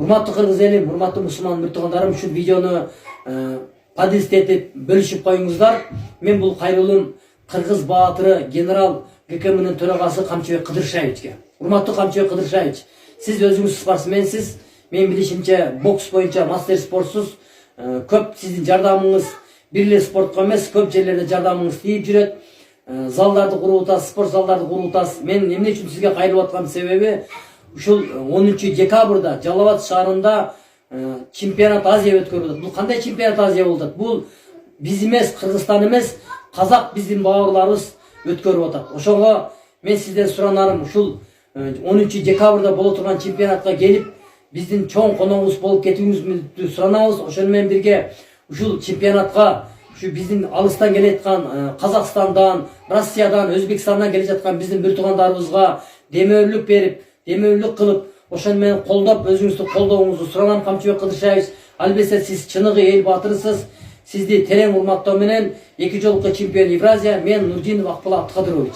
Урматтуу кыргыз элим, урматтуу мусулман муртугандарым, ушул видеону подписчик этип бөлүшүп коюңуздар. Мен бул кайрылуум кыргыз баатыры генерал ГКМнын төрагасы Камчыбек Кыдыршаевичке. Урматтуу Камчыбек Кыдыршаевич, сиз өзүңүз спортсменсиз, мен билишимче бокс боюнча мастер спортсуз. Көп сиздин жардамыңыз бир эле спортко эмес, көп жерлерде жардамыңыз тийип жүрөт. Залдарды куруп атасыз, спорт залдарды куруп атасыз. Мен эмне үчүн сизге кайрылып аткан себеби, ушул 10 декабрда Жалал Абад шаарында чемпионат Азия өткөрүлөт. Бул кандай чемпионат Азия болуп атат? Бул биз эмес, Кыргызстан эмес, казак биздин бауырларыбыз өткөрүп атат. Ошого мен сизден суранарым, ушул 10 декабрда боло турган чемпионатка келип, биздин чоң коногубуз болуп кетүүңүздү суранабыз. Ошону менен бирге ушул чемпионатка ушу биздин алыстан келе жаткан Казакстандан, Россиядан, Өзбекстандан келе жаткан биздин бир туугандарыбызга демөөрүлүк берип, демөөрүлүк кылып, ошону менен колдоп, өзүңүздү колдооңузду суранам. Камчыбек Кыдыршаевич, албетте сиз чыныгы эл баатырысыз. Сизди терең урматтоо менен 2 жолку чемпион Евразия, мен Нурдинов Акболот Абдыкадырович.